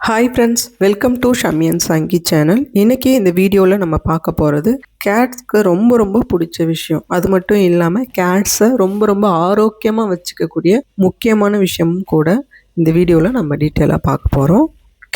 Hi friends, welcome to Shammi and Sangi channel. இன்றைக்கி இந்த வீடியோவில் நம்ம பார்க்க போகிறது கேட்ஸ்க்கு ரொம்ப ரொம்ப பிடிச்ச விஷயம். அது மட்டும் இல்லாமல் கேட்ஸை ரொம்ப ஆரோக்கியமாக வச்சுக்கக்கூடிய முக்கியமான விஷயமும் கூட இந்த வீடியோவில் நம்ம டீட்டெயிலாக பார்க்க போகிறோம்.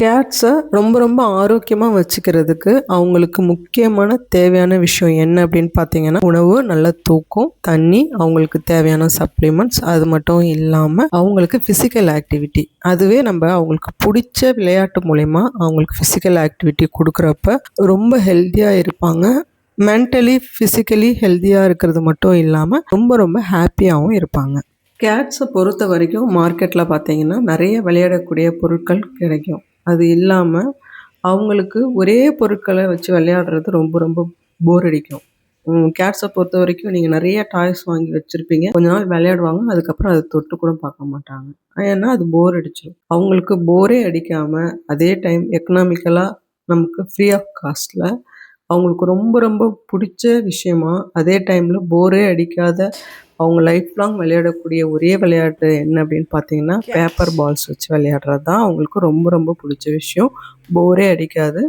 கேட்ஸை ரொம்ப ஆரோக்கியமாக வச்சுக்கிறதுக்கு அவங்களுக்கு முக்கியமான தேவையான விஷயம் என்ன அப்படின்னு பார்த்தீங்கன்னா, உணவு, நல்ல தூக்கம், தண்ணி, அவங்களுக்கு தேவையான சப்ளிமெண்ட்ஸ், அது மட்டும் இல்லாமல் அவங்களுக்கு ஃபிசிக்கல் ஆக்டிவிட்டி. அதுவே நம்ம அவங்களுக்கு பிடிச்ச விளையாட்டு மூலயமா அவங்களுக்கு ஃபிசிக்கல் ஆக்டிவிட்டி கொடுக்குறப்ப ரொம்ப ஹெல்த்தியாக இருப்பாங்க. மென்டலி ஃபிசிக்கலி ஹெல்த்தியாக இருக்கிறது மட்டும் இல்லாமல் ரொம்ப ஹாப்பியாகவும் இருப்பாங்க. கேட்ஸை பொறுத்த வரைக்கும் மார்க்கெட்டில் பார்த்தீங்கன்னா நிறைய விளையாடக்கூடிய பொருட்கள் கிடைக்கும். அது இல்லாமல் அவங்களுக்கு ஒரே பொருட்களை வச்சு விளையாடுறது ரொம்ப போர் அடிக்கும். கேட்ஸை பொறுத்த வரைக்கும் நீங்கள் நிறைய டாய்ஸ் வாங்கி வச்சுருப்பீங்க, கொஞ்ச நாள் விளையாடுவாங்க, அதுக்கப்புறம் அதை தொட்டு கூட பார்க்க மாட்டாங்க. ஏன்னா அது போர் அடிச்சிடும். அவங்களுக்கு போரே அடிக்காமல் அதே டைம் எக்கனாமிக்கலாக நமக்கு ஃப்ரீ ஆஃப் காஸ்ட்டில் அவங்களுக்கு ரொம்ப பிடிச்ச விஷயமா அதே டைமில் போரே அடிக்காத அவங்க லைஃப் லாங் விளையாடக்கூடிய ஒரே விளையாட்டு என்ன அப்படின்னு பார்த்தீங்கன்னா, பேப்பர் பால்ஸ் வச்சு விளையாடுறது தான் அவங்களுக்கு ரொம்ப பிடிச்ச விஷயம். போரே அடிக்காது.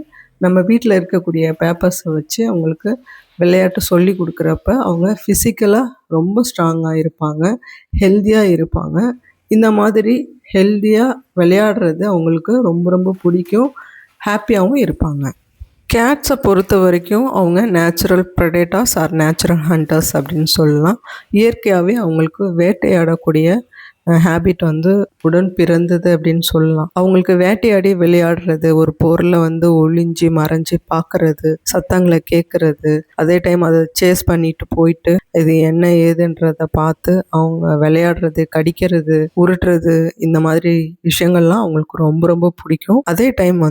நம்ம வீட்டில் இருக்கக்கூடிய பேப்பர்ஸை வச்சு அவங்களுக்கு விளையாட்டு சொல்லி கொடுக்குறப்ப அவங்க ஃபிசிக்கலாக ரொம்ப ஸ்ட்ராங்காக இருப்பாங்க, ஹெல்த்தியாக இருப்பாங்க. இந்த மாதிரி ஹெல்த்தியாக விளையாடுறது அவங்களுக்கு ரொம்ப பிடிக்கும், ஹாப்பியாகவும் இருப்பாங்க. கேட்ஸை பொறுத்த வரைக்கும் அவங்க natural predators or natural hunters அப்படின்னு சொல்லலாம். இயற்கையாகவே அவங்களுக்கு வேட்டையாடக்கூடிய ஹேபிட் உடன் பிறந்தது அப்படின்னு சொல்லலாம். அவங்களுக்கு வேட்டையாடி விளையாடுறது, ஒரு பொருளை ஒளிஞ்சு மறைஞ்சு பார்க்கறது, சத்தங்களை கேட்கறது, அதே டைம் அதை சேஸ் பண்ணிட்டு போயிட்டு இது என்ன ஏதுன்றதை பார்த்து அவங்க விளையாடுறது, கடிக்கிறது, உருட்டுறது, இந்த மாதிரி விஷயங்கள்லாம் அவங்களுக்கு ரொம்ப பிடிக்கும். அதே டைம்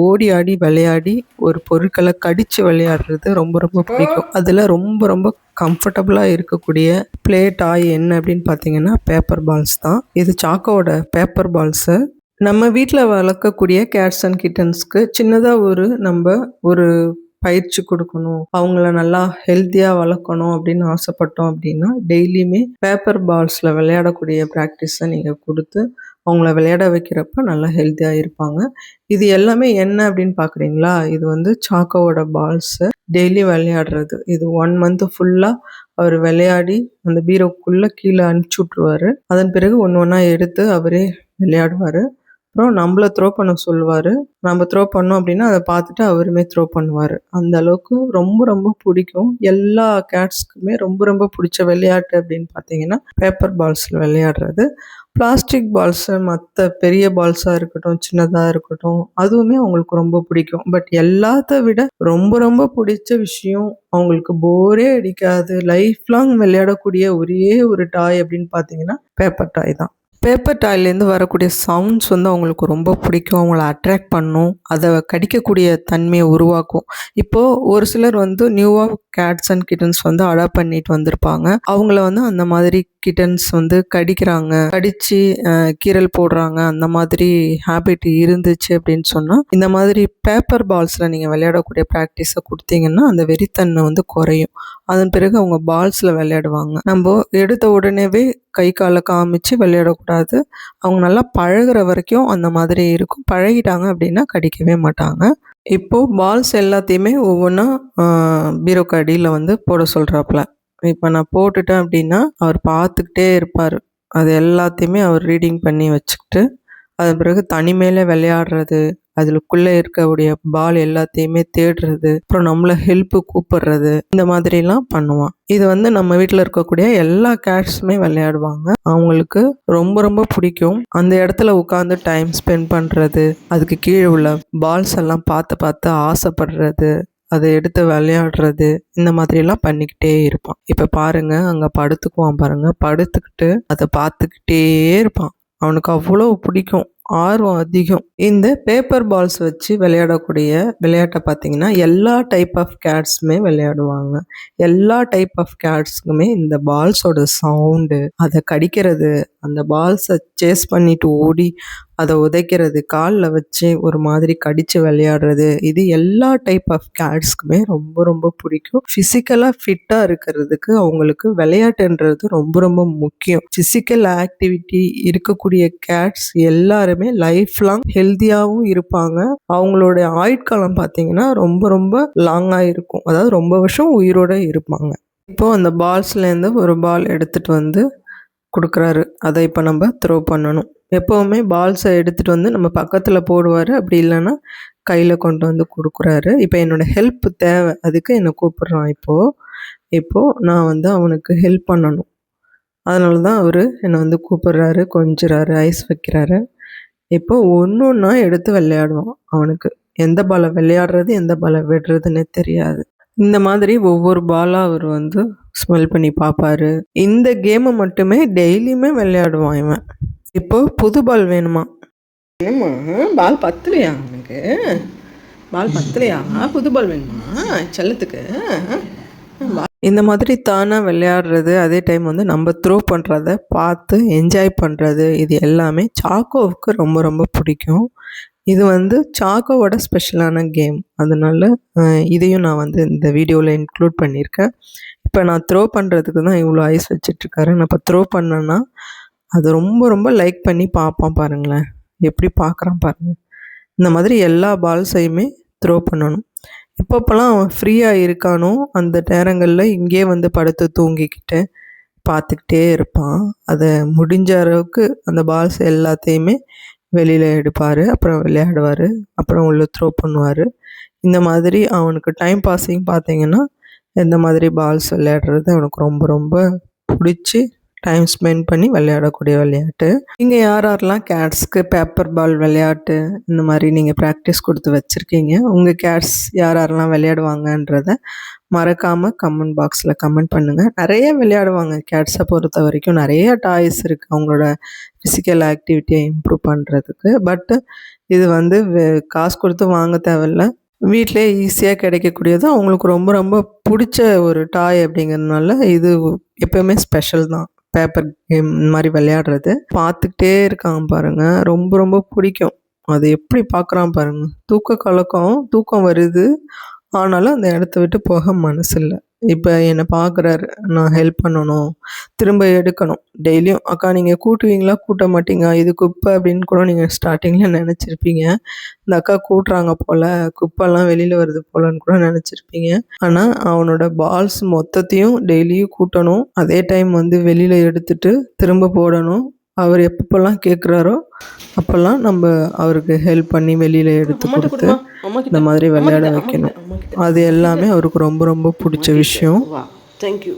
ஓடி ஆடி விளையாடி ஒரு பொருட்களை கடிச்சு விளையாடுறது ரொம்ப பிடிக்கும். அதில் ரொம்ப கம்ஃபர்டபுளாக இருக்கக்கூடிய ப்ளே டாய் என்ன அப்படின்னு பார்த்தீங்கன்னா பேப்பர் பால்ஸ் தான். இது சாக்கோட பேப்பர் பால்ஸு. நம்ம வீட்டில் வளர்க்கக்கூடிய கேட்ஸ் அண்ட் கிட்டன்ஸ்க்கு சின்னதாக நம்ம ஒரு பயிற்சி கொடுக்கணும், அவங்கள நல்லா ஹெல்த்தியாக வளர்க்கணும் அப்படின்னு ஆசைப்பட்டோம் அப்படின்னா, டெய்லியுமே பேப்பர் பால்ஸில் விளையாடக்கூடிய ப்ராக்டிஸை நீங்கள் கொடுத்து அவங்கள விளையாட வைக்கிறப்ப நல்லா ஹெல்த்தியாக இருப்பாங்க. இது எல்லாமே என்ன அப்படின்னு பார்க்குறீங்களா? இது சாக்கோவோட பால்ஸு டெய்லி விளையாடுறது. இது 1 மந்த் ஃபுல்லாக அவர் விளையாடி அந்த பீரோக்குள்ளே கீழே அனுப்பிச்சி விட்ருவார். அதன் பிறகு ஒன்றா எடுத்து அவரே விளையாடுவார். அப்புறம் நம்மளை த்ரோ பண்ண சொல்லுவார். நம்ம த்ரோ பண்ணோம் அப்படின்னா அதை பார்த்துட்டு அவருமே த்ரோ பண்ணுவார். அந்த அளவுக்கு ரொம்ப பிடிக்கும். எல்லா கேட்ஸ்க்குமே ரொம்ப பிடிச்ச விளையாட்டு அப்படின்னு பார்த்தீங்கன்னா பேப்பர் பால்ஸில் விளையாடுறது. பிளாஸ்டிக் பால்ஸு, மற்ற பெரிய பால்ஸாக இருக்கட்டும், சின்னதாக இருக்கட்டும், அதுவுமே அவங்களுக்கு ரொம்ப பிடிக்கும். பட் எல்லாத்த விட ரொம்ப பிடிச்ச விஷயம், அவங்களுக்கு போரே அடிக்காது, லைஃப் லாங் விளையாடக்கூடிய ஒரே ஒரு டாய் அப்படின்னு பார்த்தீங்கன்னா பேப்பர் டாய் தான். பேப்பர் டாய்லேருந்து வரக்கூடிய சவுண்ட்ஸ் அவங்களுக்கு ரொம்ப பிடிக்கும். அவங்கள அட்ராக்ட் பண்ணும், அதை கடிக்கக்கூடிய தன்மையை உருவாக்கும். இப்போது ஒரு சிலர் நியூவாக கேட்ஸ் அண்ட் கிட்டன்ஸ் அடாப்ட் பண்ணிட்டு வந்திருப்பாங்க. அவங்கள அந்த மாதிரி கிட்டன்ஸ் கடிக்கிறாங்க, கடித்து கீரல் போடுறாங்க, அந்த மாதிரி ஹேபிட் இருந்துச்சு அப்படின்னு சொன்னால், இந்த மாதிரி பேப்பர் பால்ஸில் நீங்கள் விளையாடக்கூடிய ப்ராக்டிஸை கொடுத்தீங்கன்னா அந்த வெறித்தன்மை குறையும். அதன் பிறகு அவங்க பால்ஸில் விளையாடுவாங்க. நம்ம எடுத்த உடனேவே கை காலை காமிச்சு விளையாடக்கூடாது. அவங்க நல்லா பழகிற வரைக்கும் அந்த மாதிரி இருக்கும். பழகிட்டாங்க அப்படின்னா கடிக்கவே மாட்டாங்க. இப்போது பால்ஸ் எல்லாத்தையுமே ஒவ்வொன்றா பீரோக்கு அடியில் போட சொல்கிறாப்புல. இப்போ நான் போட்டுட்டேன் அப்படின்னா அவர் பார்த்துக்கிட்டே இருப்பார். அது எல்லாத்தையுமே அவர் ரீடிங் பண்ணி வச்சுக்கிட்டு, அதன் பிறகு தனிமையில் விளையாடுறது, அதுக்குள்ளே இருக்கக்கூடிய பால் எல்லாத்தையுமே தேடுறது, அப்புறம் நம்மளை ஹெல்ப்பு கூப்பிடுறது, இந்த மாதிரிலாம் பண்ணுவான். இது நம்ம வீட்டில் இருக்கக்கூடிய எல்லா கேட்ஸுமே விளையாடுவாங்க. அவங்களுக்கு ரொம்ப பிடிக்கும். அந்த இடத்துல உட்காந்து டைம் ஸ்பெண்ட் பண்ணுறது, அதுக்கு கீழே உள்ள பால்ஸ் எல்லாம் பார்த்து ஆசைப்படுறது, அதை எடுத்து விளையாடுறது, இந்த மாதிரிலாம் பண்ணிக்கிட்டே இருப்பான். இப்போ பாருங்கள், அங்கே படுத்துக்குவான் பாருங்கள். படுத்துக்கிட்டு அதை பார்த்துக்கிட்டே இருப்பான். அவனுக்கு அவ்வளோ பிடிக்கும், ஆர்வம் அதிகம். இந்த பேப்பர் பால்ஸ் வச்சு விளையாடக்கூடிய விளையாட்டை பார்த்தீங்கன்னா எல்லா டைப் ஆஃப் கேட்ஸுமே விளையாடுவாங்க. எல்லா டைப் ஆஃப் கேட்ஸுக்குமே இந்த பால்ஸோட சவுண்டு, அதை கடிக்கிறது, அந்த பால்ஸை சேஸ் பண்ணிட்டு ஓடி அதை உதைக்கிறது, காலில் வச்சு ஒரு மாதிரி கடித்து விளையாடுறது, இது எல்லா டைப் ஆஃப் கேட்ஸ்க்குமே ரொம்ப பிடிக்கும். ஃபிசிக்கலாக ஃபிட்டாக இருக்கிறதுக்கு அவங்களுக்கு விளையாட்டுன்றது ரொம்ப முக்கியம். ஃபிசிக்கல் ஆக்டிவிட்டி இருக்கக்கூடிய கேட்ஸ் எல்லாருமே எல்லாருமே லைஃப் லாங் ஹெல்த்தியாகவும் இருப்பாங்க. அவங்களுடைய ஆயுட்காலம் பார்த்தீங்கன்னா ரொம்ப ரொம்ப லாங்காக இருக்கும். அதாவது ரொம்ப வருஷம் உயிரோடு இருப்பாங்க. இப்போது அந்த பால்ஸ்லேருந்து ஒரு பால் எடுத்துகிட்டு வந்து கொடுக்குறாரு. அதை இப்போ நம்ம த்ரோ பண்ணணும். எப்போவுமே பால்ஸை எடுத்துகிட்டு வந்து நம்ம பக்கத்தில் போடுவார். அப்படி இல்லைன்னா கையில் கொண்டு வந்து கொடுக்குறாரு. இப்போ என்னோடய ஹெல்ப் தேவை, அதுக்கு என்னை கூப்பிட்றான். இப்போது நான் வந்து அவனுக்கு ஹெல்ப் பண்ணணும். அதனால தான் அவர் என்னை வந்து கூப்பிட்றாரு, கொஞ்சுறாரு, ஐஸ் வைக்கிறாரு. இப்போ ஒன்று ஒன்றா எடுத்து விளையாடுவான். அவனுக்கு எந்த பாலை விளையாடுறது எந்த பாலை விடுறதுன்னே தெரியாது. இந்த மாதிரி ஒவ்வொரு பாலாக அவர் வந்து ஸ்மெல் பண்ணி பார்ப்பாரு. இந்த கேமை மட்டுமே டெய்லியுமே விளையாடுவான் இவன். இப்போது புது பால் வேணுமா? என்னம்மா பால் பத்தலையா அவனுக்கு? பால் பத்தலையா? புது பால் வேணுமா செல்லத்துக்கு? இந்த மாதிரி தானாக விளையாடுறது, அதே டைம் வந்து நம்ம த்ரோ பண்ணுறத பார்த்து என்ஜாய் பண்ணுறது, இது எல்லாமே சாக்கோவுக்கு ரொம்ப ரொம்ப பிடிக்கும். இது வந்து சாக்கோவோட ஸ்பெஷலான கேம். அதனால இதையும் நான் வந்து இந்த வீடியோவில் இன்க்ளூட் பண்ணியிருக்கேன். இப்போ நான் த்ரோ பண்ணுறதுக்கு தான் இவ்வளோ ஐஸ் வச்சிட்ருக்காரு. நான் இப்போ த்ரோ பண்ணேன்னா அது ரொம்ப ரொம்ப லைக் பண்ணி பார்ப்பான். பாருங்களேன் எப்படி பார்க்குறான் பாருங்கள். இந்த மாதிரி எல்லா பால்ஸையுமே த்ரோ பண்ணணும். இப்போப்பெல்லாம் அவன் ஃப்ரீயாக இருக்கானோ அந்த நேரங்களில் இங்கேயே வந்து படுத்து தூங்கிக்கிட்டு பார்த்துக்கிட்டே இருப்பான். அதை முடிஞ்ச அளவுக்கு அந்த பால்ஸ் எல்லாத்தையுமே வெளியில் எடுப்பார், அப்புறம் விளையாடுவார், அப்புறம் உள்ள த்ரோ பண்ணுவார். இந்த மாதிரி அவனுக்கு டைம் பாஸிங் பார்த்திங்கன்னா இந்த மாதிரி பால்ஸ் விளையாடுறது அவனுக்கு ரொம்ப ரொம்ப பிடிச்சி டைம் ஸ்பெண்ட் பண்ணி விளையாடக்கூடிய விளையாட்டு. நீங்கள் யாரெல்லாம் கேட்ஸ்க்கு பேப்பர் பால் விளையாட்டு இந்த மாதிரி நீங்கள் ப்ராக்டிஸ் கொடுத்து வச்சுருக்கீங்க, உங்கள் கேட்ஸ் யாரெல்லாம் விளையாடுவாங்கன்றத மறக்காமல் கமெண்ட் பாக்ஸில் கமெண்ட் பண்ணுங்கள். நிறைய விளையாடுவாங்க. கேட்ஸை பொறுத்த வரைக்கும் நிறைய டாய்ஸ் இருக்குது அவங்களோட ஃபிசிக்கல் ஆக்டிவிட்டியை இம்ப்ரூவ் பண்ணுறதுக்கு. பட்டு இது வந்து காசு கொடுத்து வாங்க தேவையில்ல, வீட்டிலே ஈஸியாக கிடைக்கக்கூடியது. அவங்களுக்கு ரொம்ப ரொம்ப பிடிச்ச ஒரு டாய் அப்படிங்கிறதுனால இது எப்போவுமே ஸ்பெஷல் தான். பேப்பர் கேம் இந்த மாதிரி விளையாடுறது பார்த்துக்கிட்டே இருக்கான் பாருங்கள். ரொம்ப ரொம்ப பிடிக்கும். அது எப்படி பார்க்குறான் பாருங்கள். தூக்கம் வருது, ஆனாலும் அந்த இடத்த விட்டு போக மனசு இல்லை. இப்போ என்னை பார்க்குறாரு, நான் ஹெல்ப் பண்ணணும், திரும்ப எடுக்கணும். டெய்லியும் அக்கா நீங்கள் கூட்டுவீங்களா கூட்ட மாட்டீங்க, இது குப்பை அப்படின்னு கூட நீங்கள் ஸ்டார்டிங்கில் நினச்சிருப்பீங்க. இந்த அக்கா கூட்டுறாங்க போல், குப்பைலாம் வெளியில் வருது போலன்னு கூட நினச்சிருப்பீங்க. ஆனால் அவனோட பால்ஸ் மொத்தத்தையும் டெய்லியும் கூட்டணும், அதே டைம் வந்து வெளியில் எடுத்துகிட்டு திரும்ப போடணும். அவர் எப்பப்பெல்லாம் கேட்குறாரோ அப்போல்லாம் நம்ம அவருக்கு ஹெல்ப் பண்ணி வெளியில் எடுத்து கொடுத்து இந்த மாதிரி விளையாட வைக்கணும். அது எல்லாமே அவருக்கு ரொம்ப ரொம்ப பிடிச்ச விஷயம். தேங்க்யூ.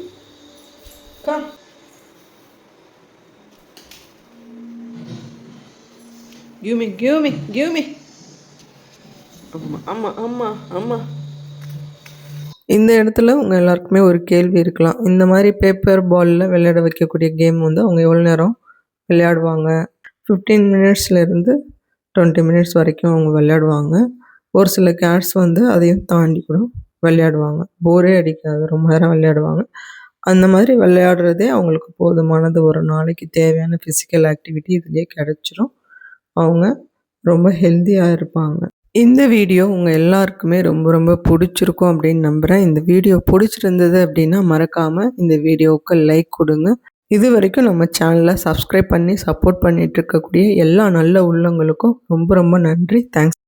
இந்த இடத்துல உங்கள் எல்லாருக்குமே ஒரு கேள்வி இருக்கலாம். இந்த மாதிரி பேப்பர் பாலில் விளையாட வைக்கக்கூடிய கேம் வந்து அவங்க எவ்வளோ நேரம் விளையாடுவாங்க? 15 மினிட்ஸ்லேருந்து 20 மினிட்ஸ் வரைக்கும் அவங்க விளையாடுவாங்க. ஒரு சில கேட்ஸ் வந்து அதையும் தாண்டி கூட விளையாடுவாங்க. போரே அடிக்காது, ரொம்ப நேரம் விளையாடுவாங்க. அந்த மாதிரி விளையாடுறதே அவங்களுக்கு போதுமானது. ஒரு நாளைக்கு தேவையான ஃபிசிக்கல் ஆக்டிவிட்டி இதுலேயே கிடச்சிரும். அவங்க ரொம்ப ஹெல்த்தியாக இருப்பாங்க. இந்த வீடியோ உங்கள் எல்லாருக்குமே ரொம்ப ரொம்ப பிடிச்சிருக்கும் அப்படின்னு நம்புகிறேன். இந்த வீடியோ பிடிச்சிருந்தது அப்படின்னா மறக்காமல் இந்த வீடியோவுக்கு லைக் கொடுங்க. இது வரைக்கும் நம்ம சேனலை சப்ஸ்கிரைப் பண்ணி சப்போர்ட் பண்ணிகிட்டு இருக்கக்கூடிய எல்லா நல்ல உள்ளவங்களுக்கும் ரொம்ப ரொம்ப நன்றி. தேங்க்ஸ்.